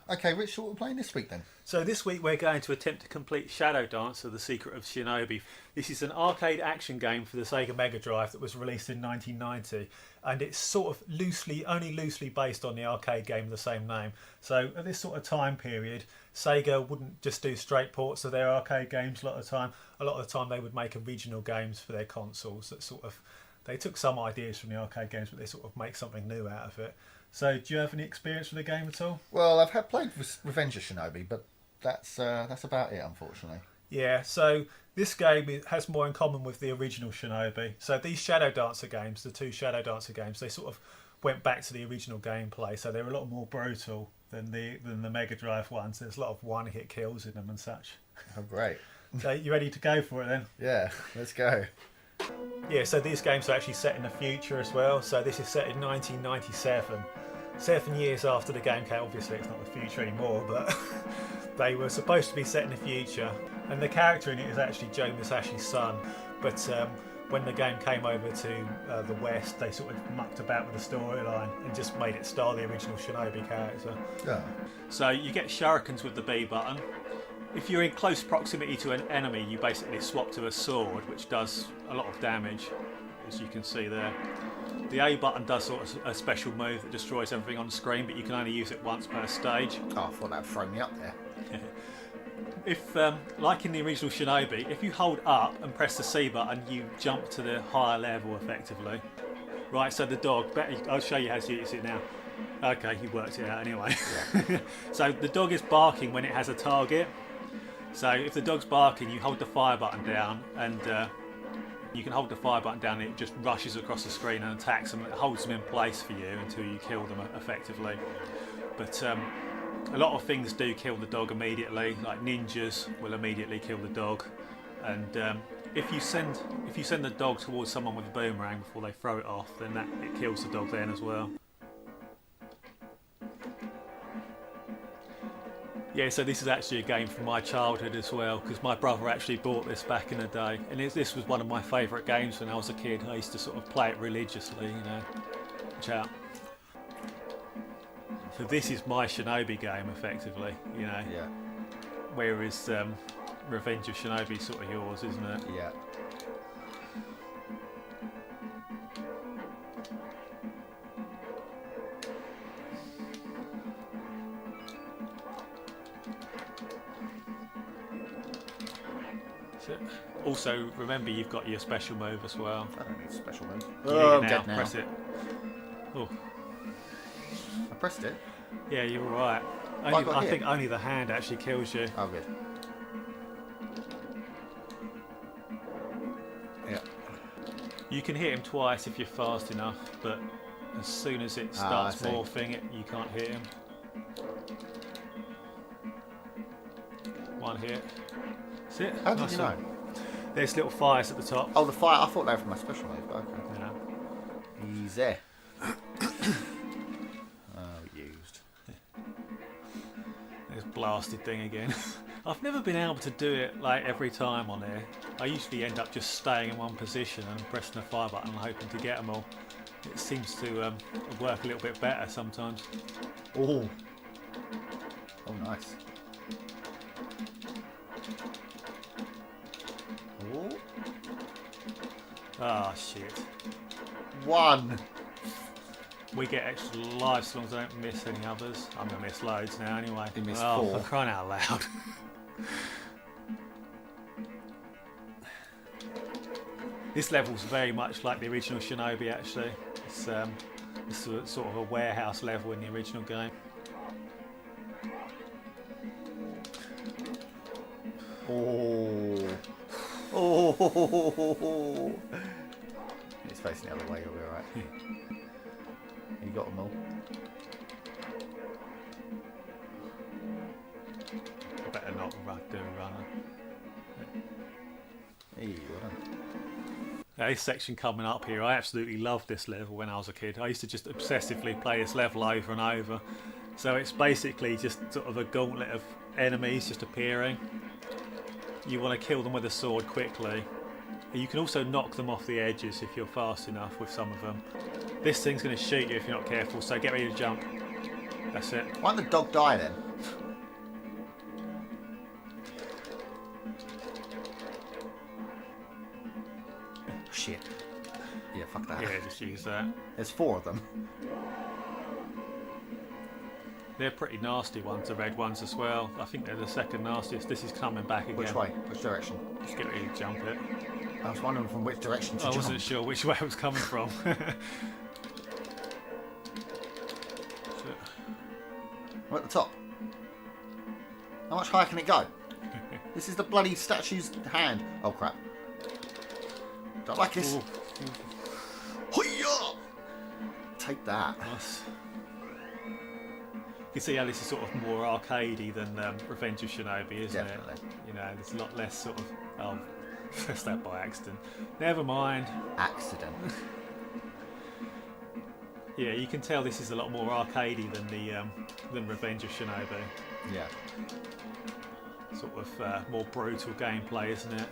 Okay, Rich, what we're playing this week then? So this week we're going to attempt to complete Shadow Dancer: The Secret of Shinobi. This is an arcade action game for the Sega Mega Drive that was released in 1990, and it's sort of only loosely based on the arcade game of the same name. So at this sort of time period, Sega wouldn't just do straight ports of their arcade games a lot of the time. A lot of the time they would make original games for their consoles that sort of, they took some ideas from the arcade games, but they sort of make something new out of it. So do you have any experience with the game at all? Well, I've played Revenge of Shinobi, but that's about it, unfortunately. Yeah, so this game has more in common with the original Shinobi. So these Shadow Dancer games, the two Shadow Dancer games, they sort of went back to the original gameplay. So they're a lot more brutal than the Mega Drive ones. There's a lot of one-hit kills in them and such. Oh, great. So you ready to go for it then? Yeah, let's go. Yeah, so these games are actually set in the future as well. So this is set in 1997. 7 years after the game came. Obviously it's not the future anymore, but they were supposed to be set in the future. And the character in it is actually Joe Musashi's son. But when the game came over to the West, they sort of mucked about with the storyline and just made it style the original Shinobi character. Yeah. So you get shurikens with the B button. If you're in close proximity to an enemy, you basically swap to a sword, which does a lot of damage, as you can see there. The A button does sort of a special move that destroys everything on the screen, but you can only use it once per stage. Oh, I thought that would throw me up there. If, like in the original Shinobi, if you hold up and press the C button, you jump to the higher level effectively. Right, so the dog, I'll show you how to use it now. Okay, you worked it out anyway. Yeah. So the dog is barking when it has a target. So if the dog's barking, you hold the fire button down, and you can hold the fire button down and it just rushes across the screen and attacks them. It holds them in place for you until you kill them effectively. But a lot of things do kill the dog immediately, like ninjas will immediately kill the dog. And if you send the dog towards someone with a boomerang before they throw it off, then it kills the dog then as well. Yeah, so this is actually a game from my childhood as well, because my brother actually bought this back in the day, and this was one of my favourite games when I was a kid. I used to sort of play it religiously, you know. Watch out. So this is my Shinobi game, effectively, you know. Yeah. Whereas Revenge of Shinobi sort of yours, isn't it? Yeah. Also, remember you've got your special move as well. I don't need a special move. Oh, I'm dead now. Press it. Oh. I pressed it? Yeah, you're alright. I think only the hand actually kills you. Oh, good. Yeah. You can hit him twice if you're fast enough, but as soon as it starts morphing, you can't hit him. One hit. That's it. How did you know? There's little fires at the top. Oh, the fire. I thought they were from my special move, but okay. Yeah. Easy. Used. This blasted thing again. I've never been able to do it like every time on here. I usually end up just staying in one position and pressing the fire button and hoping to get them all. It seems to work a little bit better sometimes. Oh. Oh, nice. Oh. Ah, shit. One. We get extra lives as long as I don't miss any others. I'm going to miss loads now anyway. You missed 4. For crying out loud. This level's very much like the original Shinobi actually. It's sort of a warehouse level in the original game. Oh. Oh. It's facing the other way, you'll be alright. You got them all. Better not do a runner. Hey, well done. Now, this section coming up here, I absolutely loved this level when I was a kid. I used to just obsessively play this level over and over. So it's basically just sort of a gauntlet of enemies just appearing. You want to kill them with a sword quickly. You can also knock them off the edges if you're fast enough with some of them. This thing's going to shoot you if you're not careful, so get ready to jump. That's it. Why didn't the dog die then? that. Yeah, just use that. There's 4 of them. They're pretty nasty ones, the red ones as well. I think they're the second nastiest. This is coming back again. Which way? Which direction? Just get ready to jump it. I was wondering from which direction to jump. I wasn't sure which way it was coming from. We're at the top. How much higher can it go? This is the bloody statue's hand. Oh crap. Don't like this. Hoo-yah! Take that. Nice. You can see how this is sort of more arcadey than Revenge of Shinobi, isn't Definitely. it? You know, there's a lot less sort of... Oh, pressed that by accident. Never mind. Accident. Yeah, you can tell this is a lot more arcadey than Revenge of Shinobi. Yeah. Sort of more brutal gameplay, isn't it?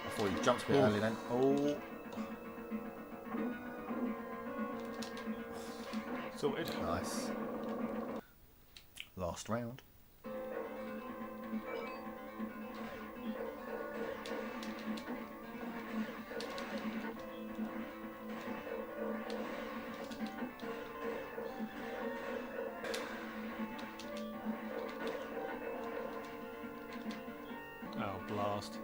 I thought you jumped a bit early then. Oh. Sorted. Nice. Last round. Oh, blast.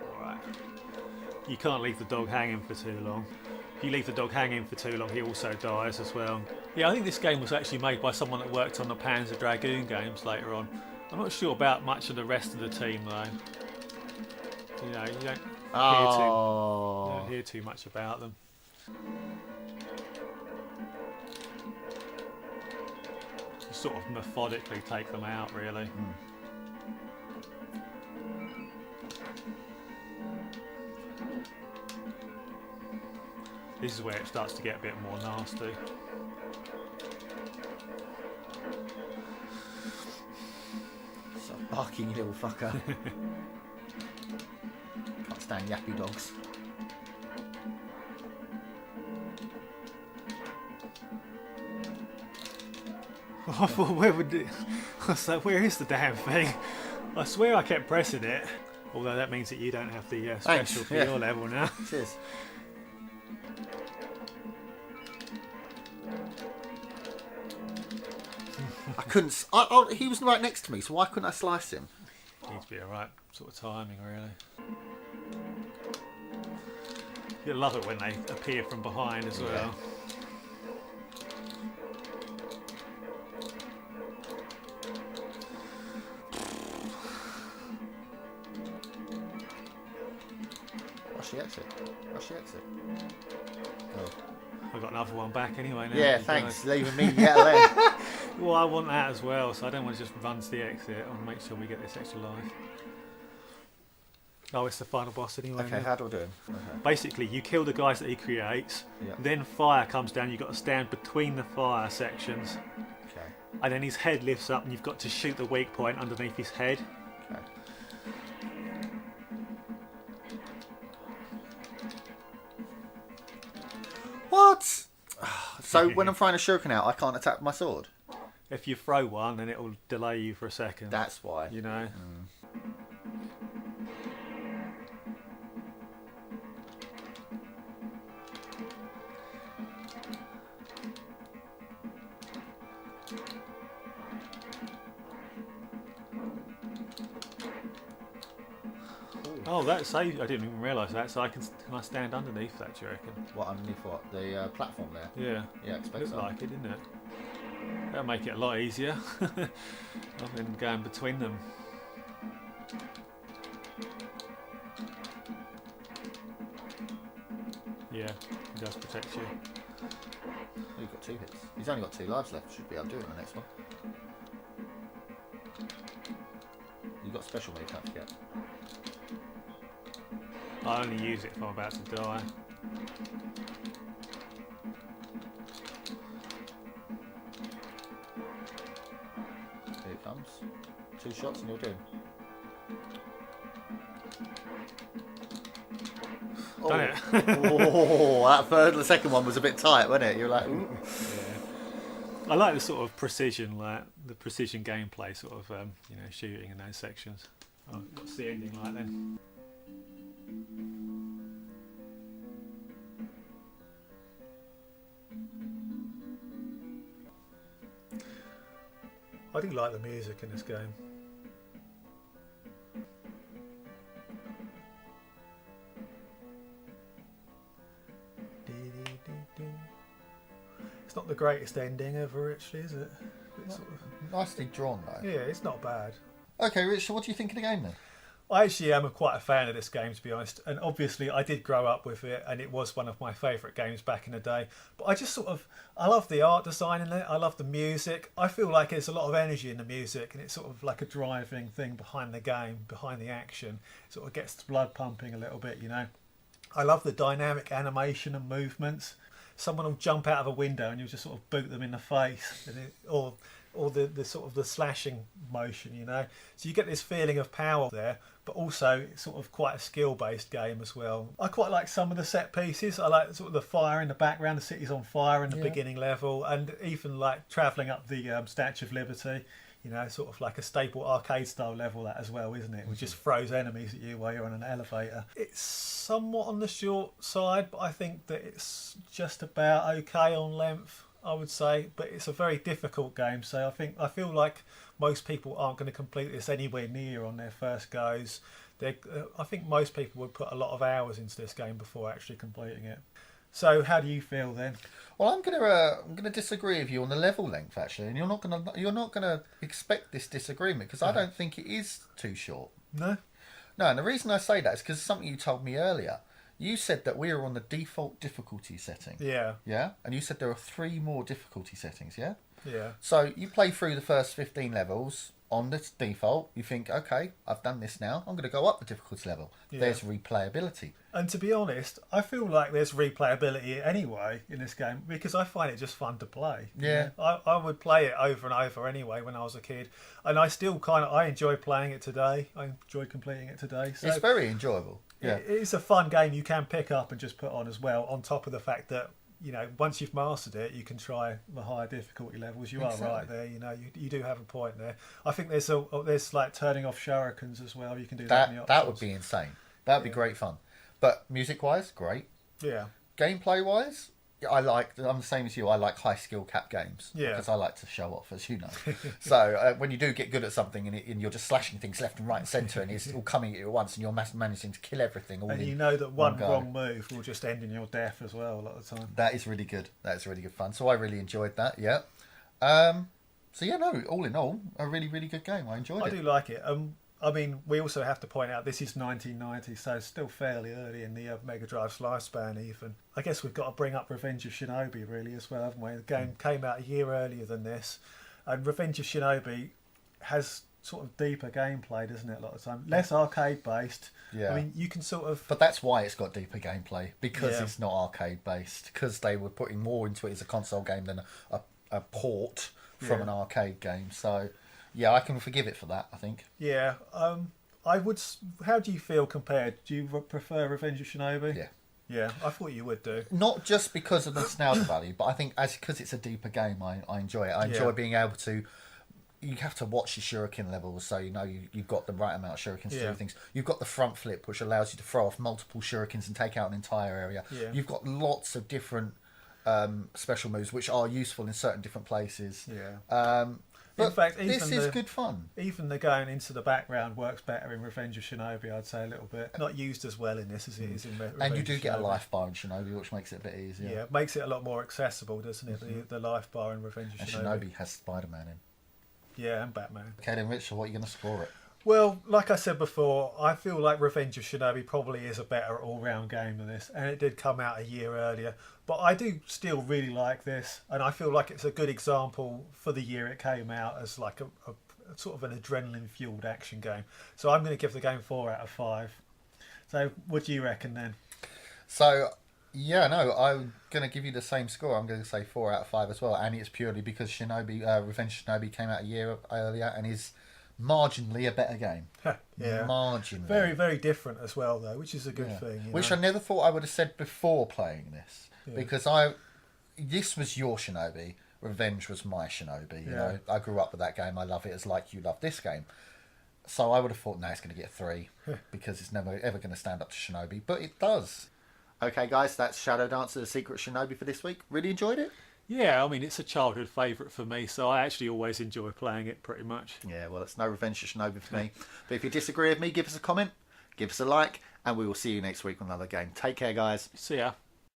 Alright. You can't leave the dog hanging for too long. If you leave the dog hanging for too long, he also dies as well. Yeah, I think this game was actually made by someone that worked on the Panzer Dragoon games later on. I'm not sure about much of the rest of the team though. You know, you don't hear too much about them. You sort of methodically take them out, really. This is where it starts to get a bit more nasty. Stop barking, you little fucker. Can't stand yappy dogs. I thought, where would it... I was like, where is the damn thing? I swear I kept pressing it. Although that means that you don't have the special for your level now. Cheers. I couldn't... he was right next to me, so why couldn't I slice him? Needs to be the right sort of timing, really. You love it when they appear from behind as well. What's the exit? What's the exit? Oh. I've got another one back anyway now. Yeah, thanks. Leaving me yet alone. Well, I want that as well, so I don't want to just run to the exit. I want to make sure we get this extra life. Oh, it's the final boss anyway. Okay, how do I do it? Okay. Basically, you kill the guys that he creates, then fire comes down, you've got to stand between the fire sections, Okay. and then his head lifts up and you've got to shoot the weak point underneath his head. Okay. What? So when I'm throwing a shuriken out, I can't attack with my sword? If you throw one, then it'll delay you for a second. That's why. You know? Oh, that's I didn't even realise that. So can I stand underneath that? Do you reckon? What, underneath what? The platform there? Yeah. Yeah, I expect Looks so. like it, didn't it? That'll make it a lot easier rather than going between them. Yeah, he does protect you. Oh, you've got 2 hits. He's only got 2 lives left. Should be able to do it in the next one. You've got special move, can't forget. I only use it if I'm about to die. Here it comes. 2 shots and you're dead. Done it. Oh, that second one was a bit tight, wasn't it? You're like, ooh. Yeah. I like the sort of precision, like the precision gameplay, sort of shooting in those sections. Oh, what's the ending like then? I do like the music in this game. It's not the greatest ending ever, actually, is it? It's sort of... Nicely drawn, though. Yeah, it's not bad. Okay, Rich, so what do you think of the game, then? I actually am quite a fan of this game, to be honest. And obviously, I did grow up with it, and it was one of my favourite games back in the day. But I just sort of... I love the art design in it. I love the music. I feel like there's a lot of energy in the music, and it's sort of like a driving thing behind the game, behind the action. It sort of gets the blood pumping a little bit, you know. I love the dynamic animation and movements. Someone will jump out of a window and you'll just sort of boot them in the face, and or the sort of the slashing motion, you know. So you get this feeling of power there, but also it's sort of quite a skill-based game as well. I quite like some of the set pieces. I like sort of the fire in the background, the city's on fire in the beginning level, and even like travelling up the Statue of Liberty. You know, sort of like a staple arcade style level, that as well, isn't it? Which just throws enemies at you while you're on an elevator. It's somewhat on the short side, but I think that it's just about okay on length, I would say. But it's a very difficult game, so I feel like most people aren't going to complete this anywhere near on their first goes. I think most people would put a lot of hours into this game before actually completing it. So how do you feel then? Well, I'm gonna disagree with you on the level length, actually, and you're not gonna expect this disagreement, because I don't think it is too short. No. No, and the reason I say that is because something you told me earlier. You said that we were on the default difficulty setting. Yeah. Yeah, and you said there are 3 more difficulty settings. Yeah. Yeah. So you play through the first 15 levels on the default. You think, okay, I've done this now. I'm going to go up the difficulty level. Yeah. There's replayability. And to be honest, I feel like there's replayability anyway in this game, because I find it just fun to play. Yeah. You know? I would play it over and over anyway when I was a kid, and I still I enjoy playing it today. I enjoy completing it today. So it's very enjoyable. Yeah. It's a fun game you can pick up and just put on as well, on top of the fact that, you know, once you've mastered it, you can try the higher difficulty levels. You are right there. You know, you do have a point there. I think there's like turning off shurikens as well. You can do that in the options. That would be insane. That would be great fun. But music-wise, great. Yeah. Gameplay-wise, I'm the same as you. I like high skill cap games. Yeah. Because I like to show off, as you know. So when you do get good at something and you're just slashing things left and right and centre, and it's all coming at you at once, and you're managing to kill everything all. And you know that one wrong move will just end in your death as well a lot of the time. That is really good. That is really good fun. So I really enjoyed that. Yeah. So yeah, no. All in all, a really, really good game. I enjoyed it. I do like it. I mean, we also have to point out this is 1990, so it's still fairly early in the Mega Drive's lifespan even. I guess we've got to bring up Revenge of Shinobi really as well, haven't we? The game came out a year earlier than this, and Revenge of Shinobi has sort of deeper gameplay, doesn't it, a lot of the time? Less arcade-based. Yeah. I mean, you can sort of... But that's why it's got deeper gameplay, because it's not arcade-based, because they were putting more into it as a console game than a port from an arcade game, so... Yeah, I can forgive it for that, I think. Yeah. I would... How do you feel compared? Do you prefer Revenge of Shinobi? Yeah. Yeah, I thought you would do. Not just because of the nostalgia value, but I think because it's a deeper game, I enjoy it. I enjoy being able to... You have to watch your shuriken levels, so you know you've got the right amount of shurikens to do things. You've got the front flip, which allows you to throw off multiple shurikens and take out an entire area. Yeah. You've got lots of different special moves, which are useful in certain different places. Yeah. But in fact, this is good fun. Even the going into the background works better in Revenge of Shinobi, I'd say, a little bit. Not used as well in this as it is in Revenge of Shinobi. And you do get a life bar in Shinobi, which makes it a bit easier. Yeah, it makes it a lot more accessible, doesn't it? The life bar in Revenge of Shinobi. And Shinobi has Spider-Man in. Yeah, and Batman. Okay then, Richard, what are you going to score it? Well, like I said before, I feel like Revenge of Shinobi probably is a better all-round game than this, and it did come out a year earlier. But I do still really like this, and I feel like it's a good example for the year it came out as like a sort of an adrenaline-fueled action game. So I'm going to give the game 4 out of 5. So what do you reckon then? So, yeah, no, I'm going to give you the same score. I'm going to say 4 out of 5 as well, and it's purely because Revenge of Shinobi came out a year earlier and is... marginally a better game. Yeah. Marginally. Very, very different as well, though, which is a good thing. Which I never thought I would have said before playing this. Yeah. Because this was your Shinobi, Revenge was my Shinobi. You know, I grew up with that game. I love it as like you love this game. So I would have thought, no, it's going to get 3 because it's never ever going to stand up to Shinobi, but it does. Okay, guys, that's Shadow Dancer: The Secret Shinobi for this week. Really enjoyed it. Yeah, I mean, it's a childhood favourite for me, so I actually always enjoy playing it pretty much. Yeah, well, it's no Revenge for Shinobi for me. But if you disagree with me, give us a comment, give us a like, and we will see you next week with another game. Take care, guys. See ya.